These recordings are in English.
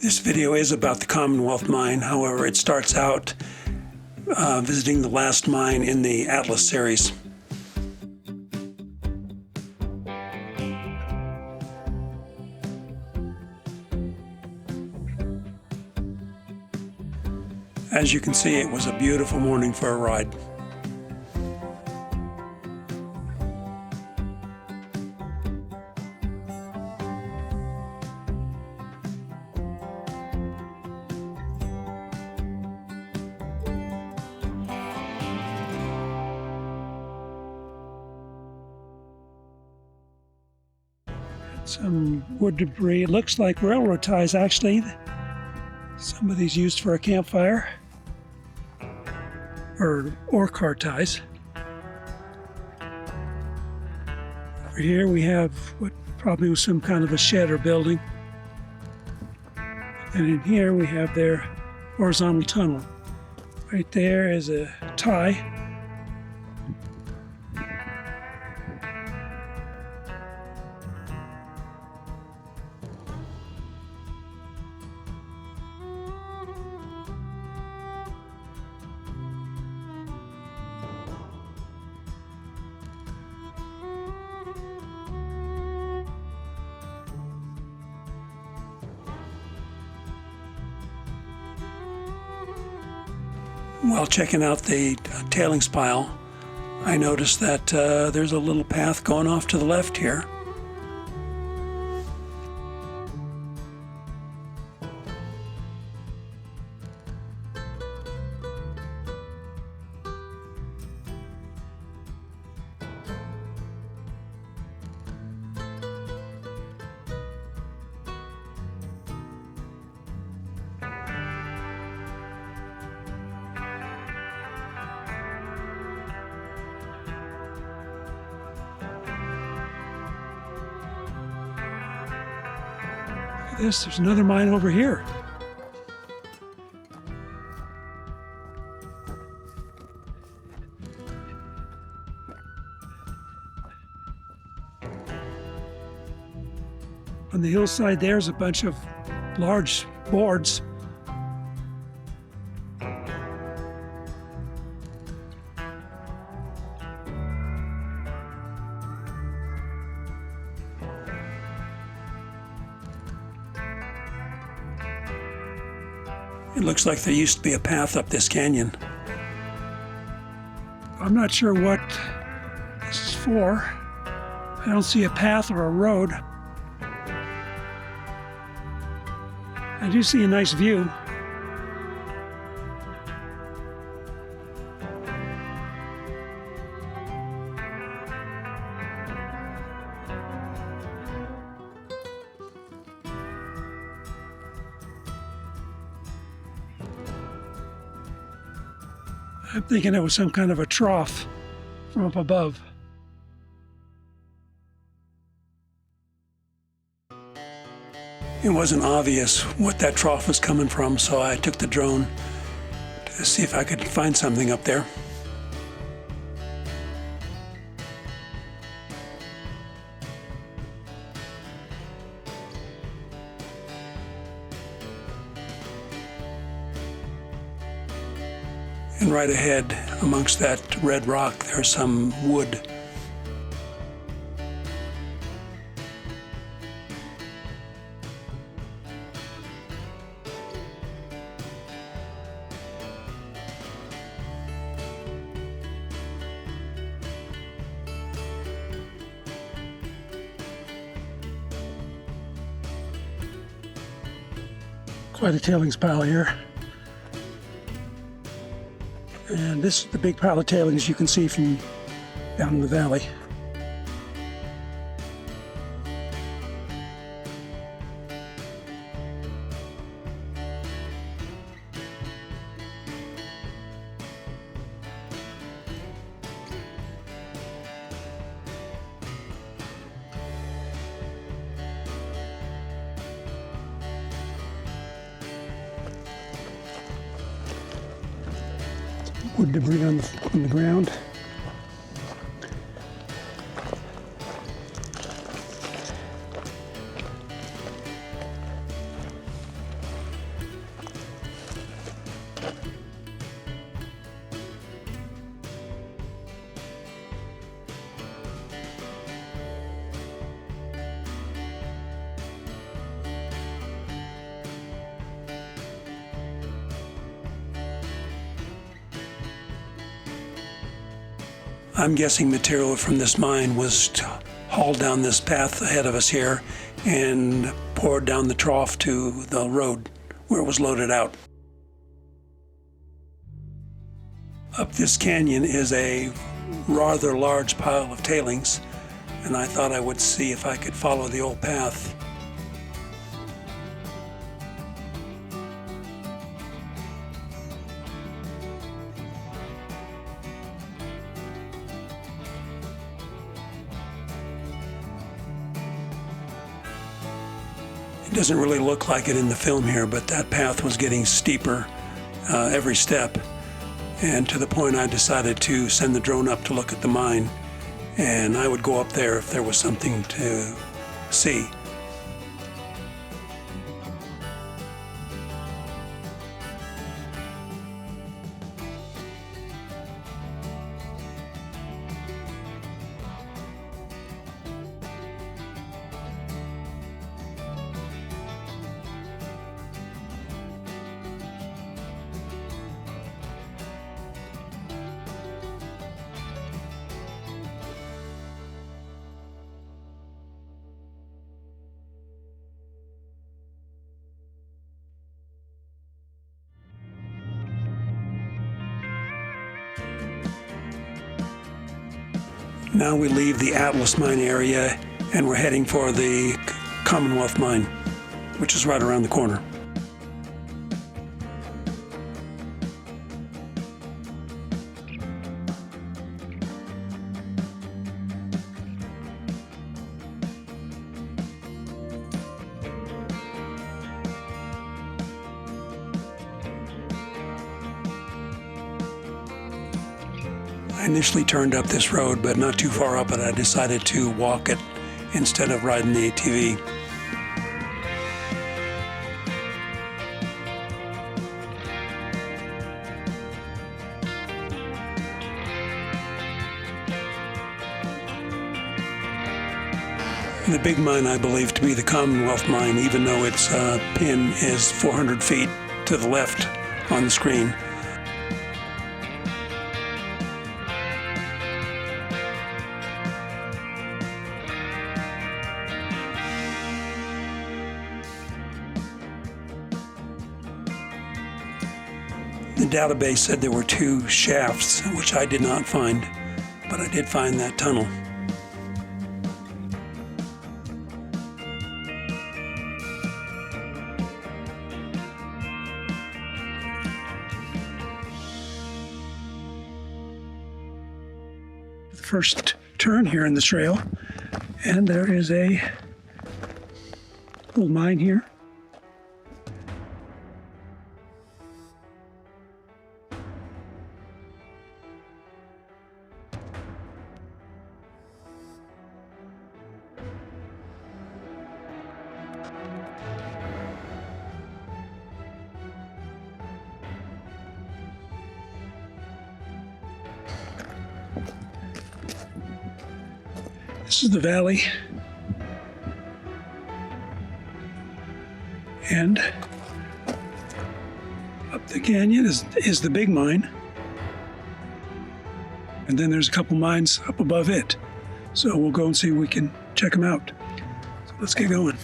This video is about the Commonwealth mine. However, it starts out visiting the last mine in the Atlas series. As you can see, it was a beautiful morning for a ride. Some wood debris. It looks like railroad ties, actually. Some of these used for a campfire, or car ties. Over here we have what probably was some kind of a shed or building. And in here we have their horizontal tunnel. Right there is a tie. While checking out the tailings pile, I noticed that there's a little path going off to the left here. There's another mine over here. On the hillside there's a bunch of large boards. It looks like there used to be a path up this canyon. I'm not sure what this is for. I don't see a path or a road. I do see a nice view. I'm thinking it was some kind of a trough from up above. It wasn't obvious what that trough was coming from, so I took the drone to see if I could find something up there. And right ahead, amongst that red rock, there's some wood. Quite a tailings pile here. And this is the big pile of tailings you can see from down in the valley. Wood debris on the ground. I'm guessing material from this mine was hauled down this path ahead of us here and poured down the trough to the road where it was loaded out. Up this canyon is a rather large pile of tailings, and I thought I would see if I could follow the old path. It doesn't really look like it in the film here, but that path was getting steeper every step. And to the point I decided to send the drone up to look at the mine, and I would go up there if there was something to see. Now we leave the Atlas mine area and we're heading for the Commonwealth mine, which is right around the corner. I initially turned up this road, but not too far up it, I decided to walk it instead of riding the ATV. The big mine I believe to be the Commonwealth mine, even though its pin is 400 feet to the left on the screen. The database said there were 2 shafts, which I did not find, but I did find that tunnel. The first turn here in the trail, and there is a little mine here. This is the valley, and up the canyon is the big mine, and then there's a couple mines up above it. So we'll go and see if we can check them out. So let's get going.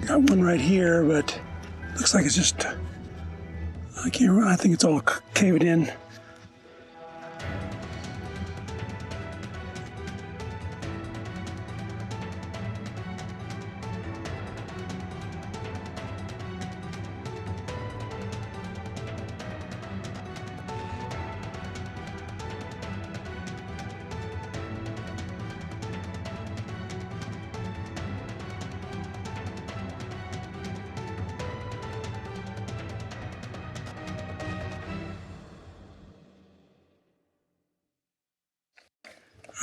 Got one right here, but looks like it's just, I can't remember, I think it's all caved in.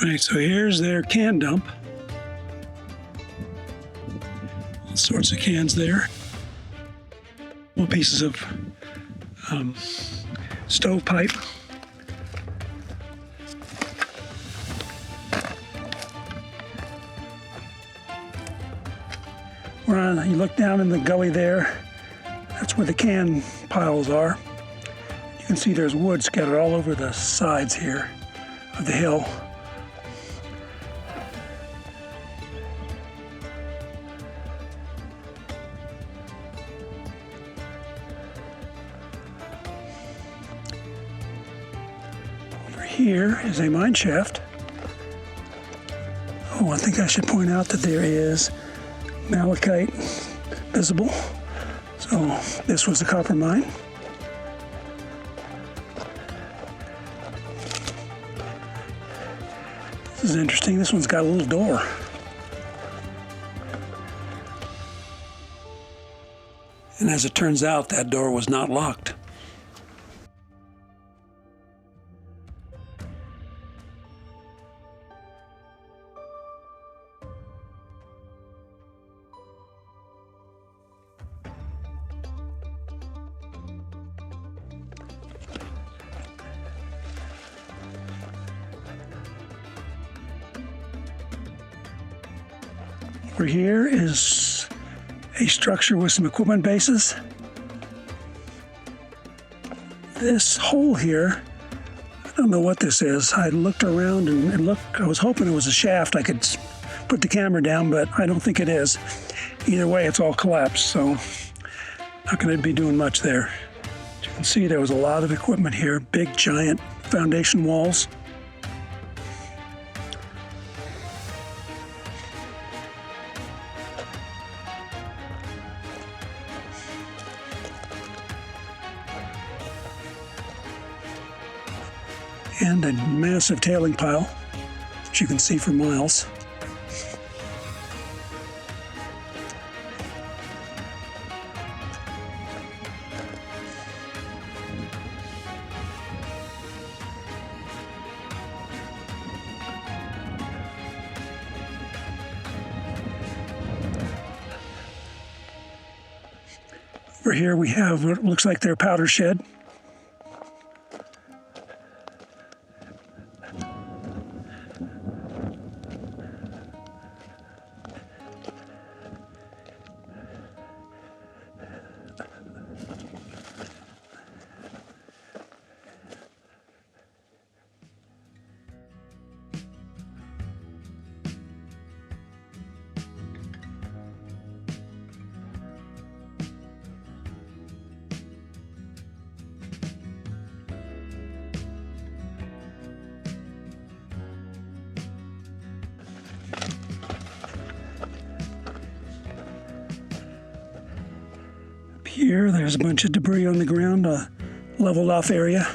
All right, so here's their can dump. All sorts of cans there. Little pieces of stovepipe. You look down in the gully there, that's where the can piles are. You can see there's wood scattered all over the sides here of the hill. Over here is a mine shaft. Oh, I think I should point out that there is malachite visible. So this was a copper mine. This is interesting. This one's got a little door. And as it turns out, that door was not locked. Over here is a structure with some equipment bases. This hole here, I don't know what this is. I looked around and looked, I was hoping it was a shaft. I could put the camera down, but I don't think it is. Either way, it's all collapsed, so not going to be doing much there. As you can see, there was a lot of equipment here, big, giant foundation walls. And a massive tailing pile, which you can see for miles. Over here we have what looks like their powder shed. Here, there's a bunch of debris on the ground, a leveled off area.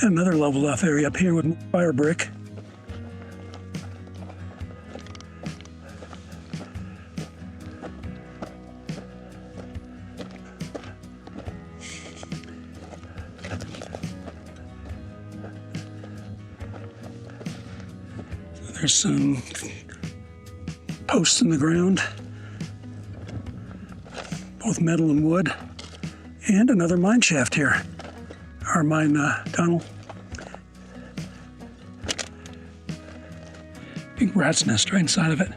Another leveled off area up here with fire brick. There's some posts in the ground, both metal and wood, and another mine shaft here, our mine tunnel. Big rat's nest right inside of it.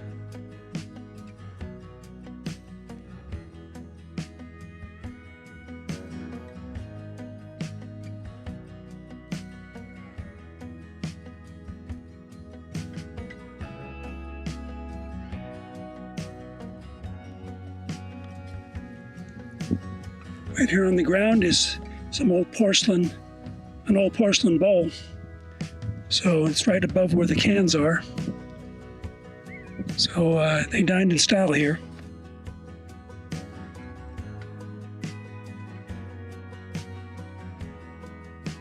Right here on the ground is some old porcelain, an old porcelain bowl. So it's right above where the cans are. So they dined in style here.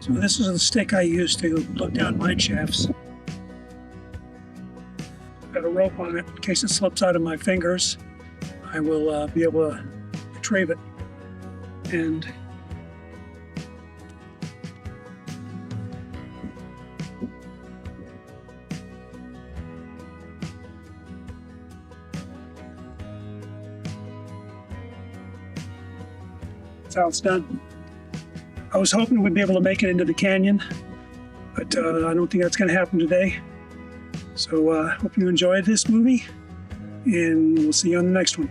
So this is the stick I use to look down mine shafts. Got a rope on it in case it slips out of my fingers. I will be able to retrieve it. And That's how it's done. I was hoping we'd be able to make it into the canyon, but I don't think that's going to happen today. So hope you enjoyed this movie, and we'll see you on the next one.